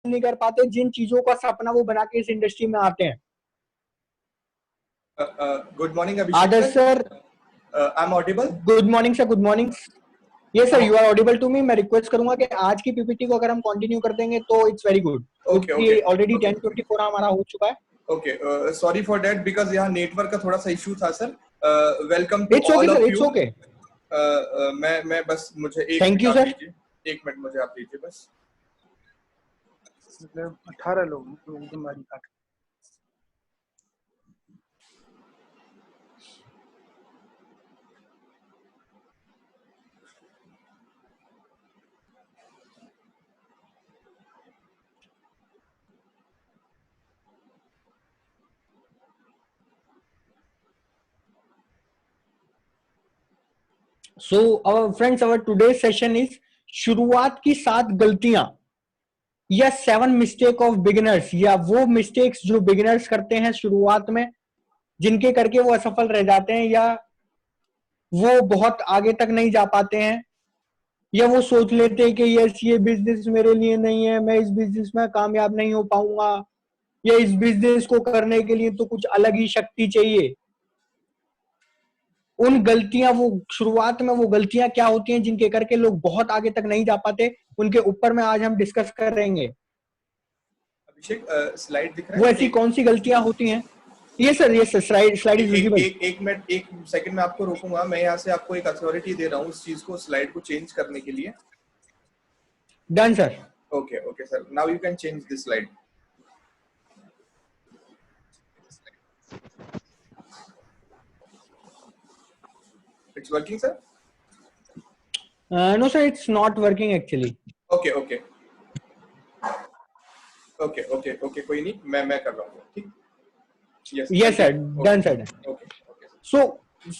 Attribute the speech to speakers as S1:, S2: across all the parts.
S1: नहीं कर पाते, जिन चीजों का सपना वो बना के इस इंडस्ट्री में आते हैं।
S2: Good morning Abhishek
S1: Adarsh sir,
S2: I am audible?
S1: Good morning sir, good morning. Yeah sir, you are audible to me. मैं रिक्वेस्ट करूंगा कि आज की पीपीटी को अगर हम कंटिन्यू कर देंगे तो इट्स वेरी गुड, क्योंकि ऑलरेडी 10:24 हमारा हो चुका है।
S2: Okay, sorry for that, because यहाँ नेटवर्क का थोड़ा सा इशू था sir. Welcome to all of you. मैं बस मुझे एक मिनट आप दीजिए, 1 मिनट मुझे आप दीजिए बस।
S3: मतलब 18 लोग तुम्हारी काट।
S1: So our friends, our today's session is शुरुआत की 7 गलतियां या 7 मिस्टेक ऑफ बिगिनर्स, या वो मिस्टेक्स जो बिगिनर्स करते हैं शुरुआत में, जिनके करके वो असफल रह जाते हैं, या वो बहुत आगे तक नहीं जा पाते हैं, या वो सोच लेते हैं कि यस ये बिजनेस मेरे लिए नहीं है, मैं इस बिजनेस में कामयाब नहीं हो पाऊंगा, या इस बिजनेस को करने के लिए तो कुछ अलग ही शक्ति चाहिए। उन गलतियां, वो शुरुआत में वो गलतियां क्या होती हैं जिनके करके लोग बहुत आगे तक नहीं जा पाते, उनके ऊपर में आज हम डिस्कस करेंगे।
S2: अभिषेक, स्लाइड दिख रहा है?
S1: वो ऐसी कौन सी गलतियां होती हैं? Yes sir, slide is visible.
S2: एक मिनट, 1 सेकंड में आपको रोकूंगा। मैं यहाँ से आपको एक अथॉरिटी दे रहा हूँ इस चीज को, स्लाइड को चेंज करने के लिए।
S1: Done sir.
S2: Okay sir, now you can change this slide. It's working, sir?
S1: No sir, it's not working actually.
S2: Okay, कोई नहीं, मैं कर रहा हूँ, ठीक?
S1: Yes sir, done sir.
S2: Okay.
S1: So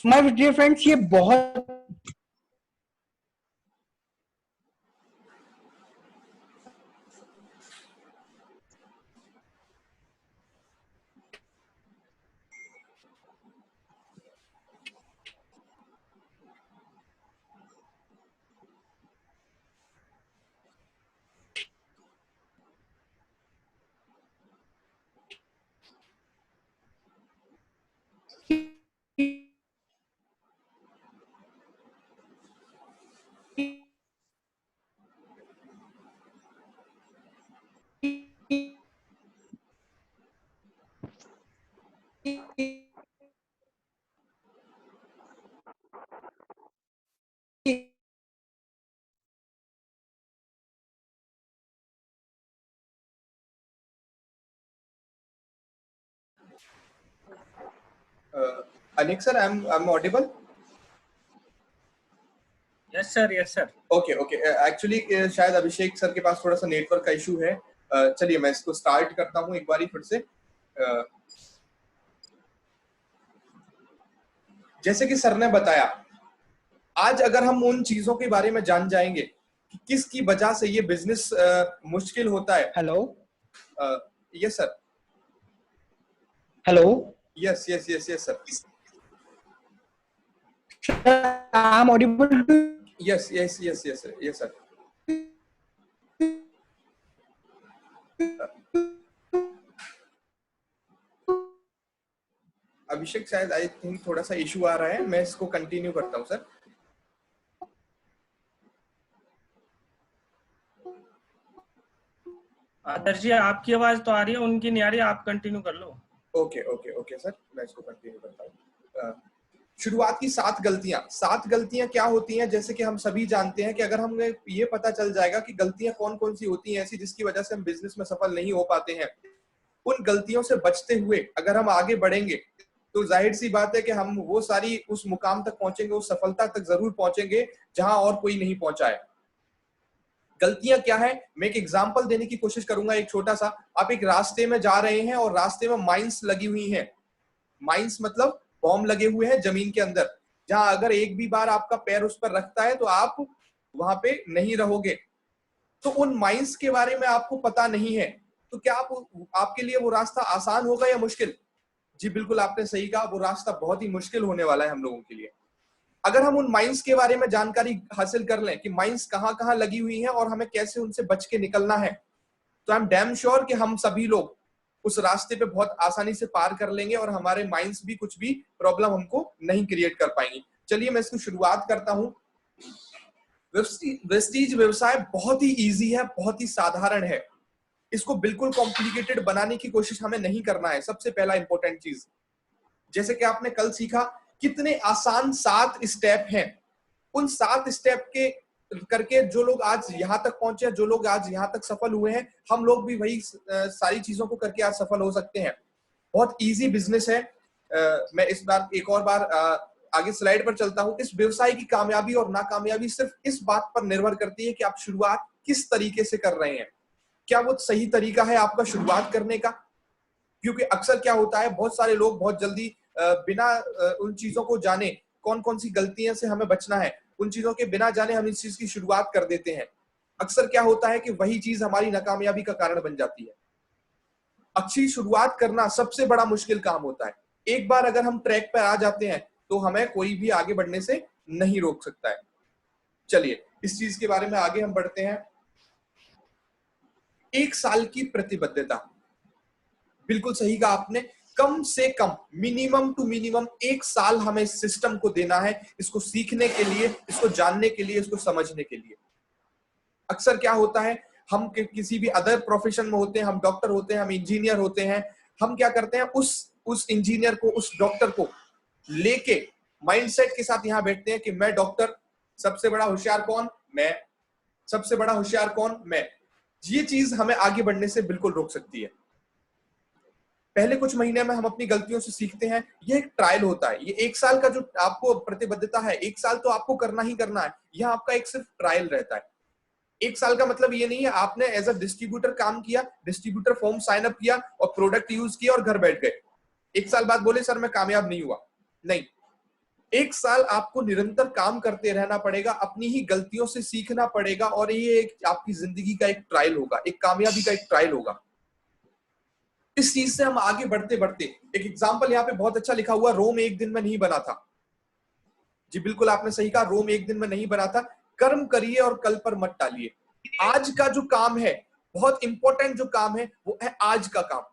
S1: my dear friends, ये बहुत
S2: Anik sir, I'm audible?
S3: Yes sir.
S2: Okay. Actually शायद अभिषेक सर के पास थोड़ा सा नेटवर्क का इशू है। चलिए मैं इसको स्टार्ट करता हूँ एक बारी फिर से। जैसे कि सर ने बताया, आज अगर हम उन चीजों के बारे में जान जाएंगे कि किसकी वजह से ये बिजनेस मुश्किल होता है।
S1: Hello,
S2: yes sir.
S1: Hello,
S2: yes sir.
S1: I am audible to?
S2: Yes sir. Abhishek शायद आई थिंक थोड़ा सा इशू आ रहा है, मैं इसको कंटिन्यू करता हूँ सर।
S3: आदर्श जी, आपकी आवाज तो आ रही है, उनकी नहीं आ रही, आप कंटिन्यू कर लो।
S2: ओके सर, मैं इसको कंटिन्यू करता हूँ। शुरुआत की 7 गलतियां क्या होती हैं? जैसे कि हम सभी जानते हैं कि अगर हमें ये पता चल जाएगा कि गलतियां कौन कौन सी होती हैं ऐसी जिसकी वजह से हम बिजनेस में सफल नहीं हो पाते हैं, उन गलतियों से बचते हुए अगर हम आगे बढ़ेंगे तो जाहिर सी बात है कि हम वो सारी उस मुकाम तक पहुंचेंगे, उस सफलता तक जरूर पहुंचेंगे जहां और कोई नहीं पहुंचा है। गलतियां क्या है, मैं एक एग्जांपल देने की कोशिश करूंगा, एक छोटा सा। आप एक रास्ते में जा रहे हैं और रास्ते में माइंस लगी हुई हैं। माइंस मतलब बॉम्ब लगे हुए हैं जमीन के अंदर, जहां अगर एक भी बार आपका पैर उस पर रखता है तो आप वहां पे नहीं रहोगे। तो उन माइंस के बारे में आपको पता नहीं है, तो क्या आपके लिए वो रास्ता आसान होगा या मुश्किल? जी बिल्कुल, आपने सही कहा, वो रास्ता बहुत ही मुश्किल होने वाला है हम लोगों के लिए। अगर हम उन माइंस के बारे में जानकारी हासिल कर लें कि माइंस कहां कहां लगी हुई हैं और हमें कैसे उनसे बच के निकलना है, तो आई एम डैम श्योर कि हम सभी लोग उस रास्ते पे बहुत आसानी से पार कर लेंगे और हमारे माइंड्स भी कुछ भी प्रॉब्लम हमको नहीं क्रिएट कर पाएंगे। चलिए मैं इसकी शुरुआत करता हूं। वेस्टीज व्यवसाय बहुत ही इजी है, बहुत ही साधारण है। इसको बिल्कुल कॉम्प्लिकेटेड बनाने की कोशिश हमें नहीं करना है। सबसे पहला इंपॉर्टेंट चीज, जैसे कि आपने कल सीखा, कितने आसान 7 स्टेप हैं। उन 7 स्टेप के करके जो लोग आज यहां तक पहुंचे हैं, जो लोग आज यहां तक सफल हुए हैं, हम लोग भी वही सारी चीजों को करके आज सफल हो सकते हैं। बहुत इजी बिजनेस है। मैं इस बार एक और बार आगे स्लाइड पर चलता हूं। इस व्यवसाय की कामयाबी और नाकामयाबी सिर्फ इस बात पर निर्भर करती है कि आप शुरुआत किस तरीके से कर रहे हैं। क्या वो सही तरीका है आपका शुरुआत करने का? क्योंकि अक्सर क्या होता है, बहुत सारे लोग बहुत जल्दी बिना उन चीजों को जाने कौन कौन सी गलतियों से हमें बचना है, उन चीजों के बिना जाने हम इस चीज की शुरुआत कर देते हैं। अक्सर क्या होता है कि वही चीज हमारी नाकामयाबी का कारण बन जाती है। अच्छी शुरुआत करना सबसे बड़ा मुश्किल काम होता है। एक बार अगर हम ट्रैक पर आ जाते हैं तो हमें कोई भी आगे बढ़ने से नहीं रोक सकता है। चलिए इस चीज के बारे में आगे हम बढ़ते हैं। 1 साल की प्रतिबद्धता, बिल्कुल सही कहा आपने। कम से कम मिनिमम टू मिनिमम 1 साल हमें इस सिस्टम को देना है, इसको सीखने के लिए, इसको जानने के लिए, इसको समझने के लिए। अक्सर क्या होता है, हम किसी भी अदर प्रोफेशन में होते हैं, हम डॉक्टर होते हैं, हम इंजीनियर होते हैं, हम क्या करते हैं, उस इंजीनियर को, उस डॉक्टर को लेके माइंडसेट के साथ यहां बैठते हैं कि मैं डॉक्टर, सबसे बड़ा होशियार कौन? मैं। सबसे बड़ा होशियार कौन? मैं। ये चीज हमें आगे बढ़ने से बिल्कुल रोक सकती है। पहले कुछ महीने में हम अपनी गलतियों से सीखते हैं। ये एक ट्रायल होता है। ये 1 साल का जो आपको प्रतिबद्धता है, 1 साल तो आपको करना ही करना है। यह आपका एक सिर्फ ट्रायल रहता है। 1 साल का मतलब ये नहीं है आपने एज अ डिस्ट्रीब्यूटर काम किया, डिस्ट्रीब्यूटर फॉर्म साइन अप किया और प्रोडक्ट यूज किया और घर बैठ गए। 1 साल बाद बोले सर मैं कामयाब नहीं हुआ। नहीं, 1 साल आपको निरंतर काम करते रहना पड़ेगा, अपनी ही गलतियों से सीखना पड़ेगा और ये एक आपकी जिंदगी का एक ट्रायल होगा, एक कामयाबी का एक ट्रायल होगा। इस चीज से हम आगे बढ़ते बढ़ते, एक एग्जांपल यहाँ पे बहुत अच्छा लिखा हुआ, रोम एक दिन में नहीं बना था। जी बिल्कुल आपने सही कहा, रोम एक दिन में नहीं बना था। कर्म करिए और कल पर मत टालिए। आज का जो काम है, बहुत इंपॉर्टेंट जो काम है, वो है आज का काम।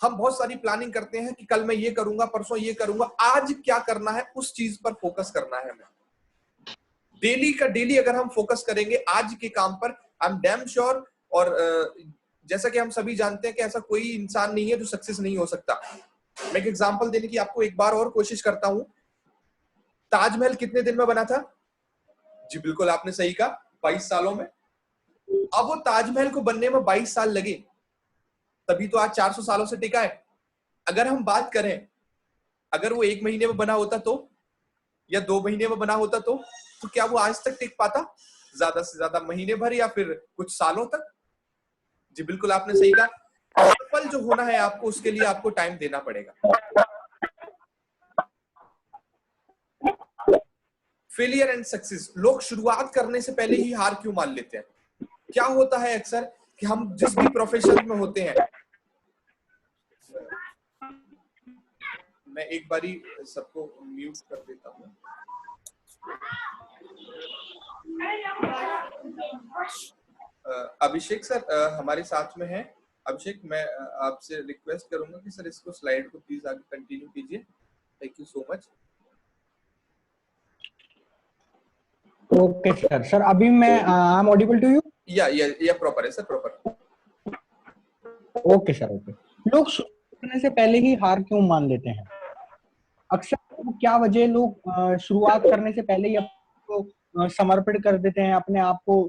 S2: हम बहुत सारी प्लानिंग करते हैं कि कल मैं ये करूंगा, परसों ये करूंगा। आज क्या करना है उस चीज पर फोकस करना है हमें। डेली का डेली अगर हम फोकस करेंगे आज के काम पर, आई एम डैम श्योर। और जैसा कि हम सभी जानते हैं कि ऐसा कोई इंसान नहीं है जो सक्सेस नहीं हो सकता। मैं एक एग्जांपल देने की आपको एक बार और कोशिश करता हूं। ताजमहल कितने दिन में बना था? जी बिल्कुल आपने सही कहा, 22 सालों में। अब वो ताजमहल को बनने में 22 साल लगे, तभी तो आज 400 सालों से टिका है। अगर हम बात करें, अगर वो 1 महीने में बना होता तो, या 2 महीने में बना होता तो क्या वो आज तक टिक पाता? ज्यादा से ज्यादा महीने भर या फिर कुछ सालों तक। जी बिल्कुल आपने सही कहा। सफल जो होना है आपको, उसके लिए आपको टाइम देना पड़ेगा। फेलियर एंड सक्सेस, लोग शुरुआत करने से पहले ही हार क्यों मान लेते हैं? क्या होता है अक्सर कि हम जिस भी प्रोफेशन में होते हैं, मैं एक बारी सबको म्यूट कर देता हूं। अभिषेक सर हमारे साथ में हैं। अभिषेक, मैं आपसे रिक्वेस्ट करूंगा कि सर इसको स्लाइड को प्लीज आगे कंटिन्यू कीजिए। Thank you so much.
S1: Okay sir. Sir अभी मैं I am audible to you?
S2: या प्रॉपर है sir, proper.
S1: Okay sir, okay. लोग शुरू करने से पहले ही हार क्यों मान लेते हैं? अक्सर क्या वजह, लोग शुरुआत करने से पहले ही आपको समर्पित कर देते हैं, अपने आप को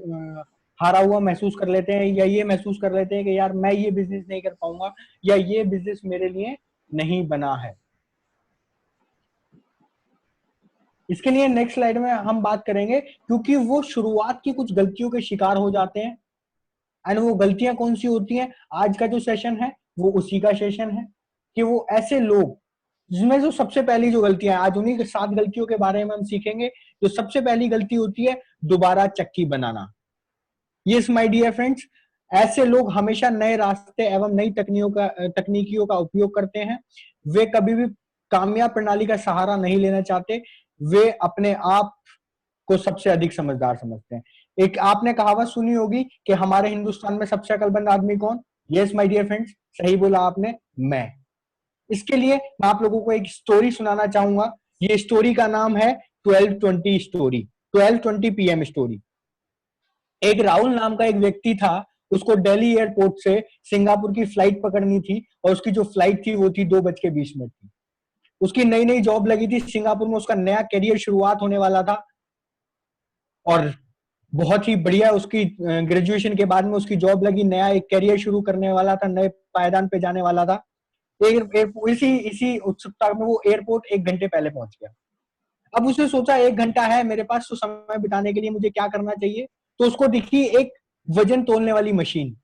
S1: हारा हुआ महसूस कर लेते हैं, या ये महसूस कर लेते हैं कि यार मैं ये बिजनेस नहीं कर पाऊंगा, या ये बिजनेस मेरे लिए नहीं बना है। इसके लिए नेक्स्ट स्लाइड में हम बात करेंगे, क्योंकि वो शुरुआत की कुछ गलतियों के शिकार हो जाते हैं। एंड वो गलतियां कौन सी होती हैं? आज का जो सेशन है वो उसी का सेशन है, कि वो ऐसे लोग जिसमें जो सबसे पहली जो गलतियां, आज उन्हीं के 7 गलतियों के बारे में हम सीखेंगे। जो सबसे पहली गलती होती है, दोबारा चक्की बनाना। यस माय डियर फ्रेंड्स, ऐसे लोग हमेशा नए रास्ते एवं नई तकनीकियों का उपयोग करते हैं। वे कभी भी कामयाब प्रणाली का सहारा नहीं लेना चाहते। वे अपने आप को सबसे अधिक समझदार समझते हैं। एक आपने कहावत सुनी होगी कि हमारे हिंदुस्तान में सबसे अक्लमंद आदमी कौन? यस माय डियर फ्रेंड्स, सही बोला आपने, मैं। इसके लिए मैं आप लोगों को एक स्टोरी सुनाना चाहूंगा। ये स्टोरी का नाम है 12:20 स्टोरी, 12:20 PM स्टोरी। एक राहुल नाम का एक व्यक्ति था, उसको दिल्ली एयरपोर्ट से सिंगापुर की फ्लाइट पकड़नी थी और उसकी जो फ्लाइट थी वो थी 2:20 की। उसकी नई नई जॉब लगी थी सिंगापुर में, उसका नया करियर शुरुआत होने वाला था और बहुत ही बढ़िया उसकी ग्रेजुएशन के बाद में उसकी जॉब लगी, नया एक करियर शुरू करने वाला था, नए पायदान पे जाने वाला था। इसी इसी उत्सुकता में वो एयरपोर्ट 1 घंटे पहले पहुंच गया। अब उसने सोचा 1 घंटा है मेरे पास, तो समय बिताने के लिए मुझे क्या करना चाहिए? तो उसको दिखी एक वजन तोलने वाली मशीन।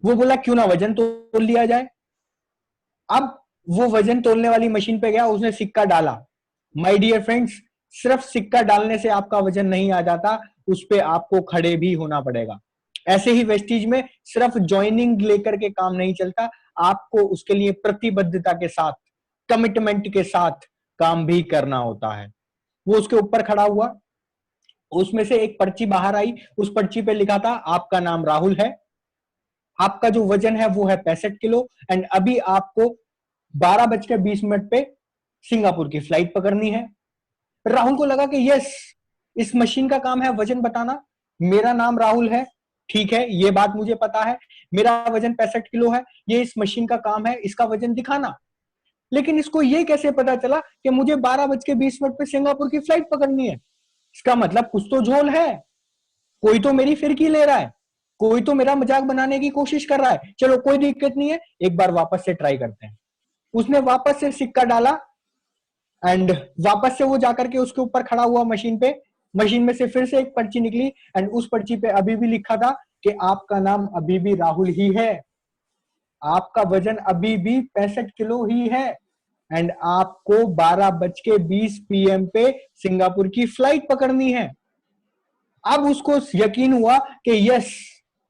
S1: वो बोला क्यों ना वजन तोल लिया जाए। अब वो वजन तोलने वाली मशीन पे गया, उसने सिक्का डाला। माय डियर फ्रेंड्स, सिर्फ सिक्का डालने से आपका वजन नहीं आ जाता, उस पे आपको खड़े भी होना पड़ेगा। ऐसे ही वेस्टीज में सिर्फ ज्वाइनिंग लेकर के काम नहीं चलता, आपको उसके लिए प्रतिबद्धता के साथ, कमिटमेंट के साथ काम भी करना होता है। वो उसके ऊपर खड़ा हुआ, उसमें से एक पर्ची बाहर आई, उस पर्ची पे लिखा था आपका नाम राहुल है, आपका जो वजन है वो है 65 किलो एंड अभी आपको 12:20 पे सिंगापुर की फ्लाइट पकड़नी है। राहुल को लगा कि यस, इस मशीन का काम है वजन बताना, मेरा नाम राहुल है, ठीक है, ये बात मुझे पता है, मेरा वजन 65 किलो है, ये इस मशीन का काम है इसका वजन दिखाना। लेकिन इसको ये कैसे पता चला कि मुझे 12:20 पे सिंगापुर की फ्लाइट पकड़नी है? इसका मतलब कुछ तो झोल है, कोई तो मेरी फिरकी ले रहा है, कोई तो मेरा मजाक बनाने की कोशिश कर रहा है। चलो कोई दिक्कत नहीं है, एक बार वापस से ट्राई करते हैं। उसने वापस से सिक्का डाला एंड वापस से वो जाकर के उसके ऊपर खड़ा हुआ मशीन पे। मशीन में से फिर से एक पर्ची निकली एंड उस पर्ची पे अभी भी लिखा था कि आपका नाम अभी भी राहुल ही है, आपका वजन अभी भी 65 किलो ही है एंड आपको 12:20 PM पे सिंगापुर की फ्लाइट पकड़नी है। अब उसको यकीन हुआ कि यस,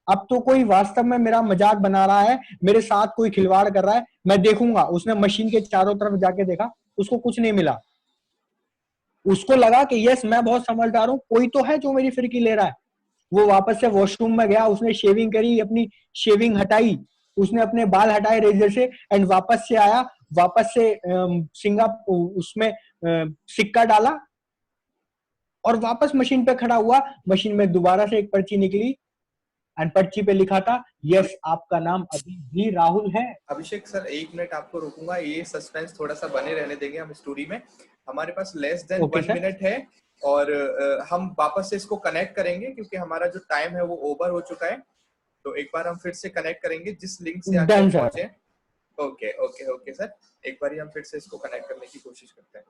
S1: अब तो कोई वास्तव में मेरा मजाक बना रहा है, मेरे साथ कोई खिलवाड़ कर रहा है, मैं देखूंगा। उसने मशीन के चारों तरफ जाके देखा, उसको कुछ नहीं मिला। उसको लगा कि यस, मैं बहुत समझदार हूं, कोई तो है जो मेरी फिरकी ले रहा है। वो वापस से वॉशरूम में गया, उसने शेविंग करी, अपनी शेविंग हटाई, उसने अपने बाल हटाए रेजर से एंड वापस से आया, वापस से सिंगापुर उसमें सिक्का डाला और वापस मशीन पे खड़ा हुआ। मशीन में दोबारा से एक पर्ची निकली एंड पर्ची पे लिखा था यस, आपका नाम अभी भी राहुल है।
S2: अभिषेक सर 1 मिनट आपको रोकूंगा, ये सस्पेंस थोड़ा सा बने रहने देंगे हम स्टोरी में। हमारे पास less than
S1: Okay,
S2: 1
S1: sir.
S2: Minute है और हम वापस से इसको कनेक्ट करेंगे क्योंकि हमारा जो टाइम है वो ओवर हो चुका है। तो एक बार हम फिर से कनेक्ट करेंगे जिस लिंक से आके
S1: Done,
S2: हम
S1: sir.
S2: पहुंचे। ओके ओके ओके सर, एक बार हम फिर से इसको कनेक्ट करने की कोशिश करते हैं।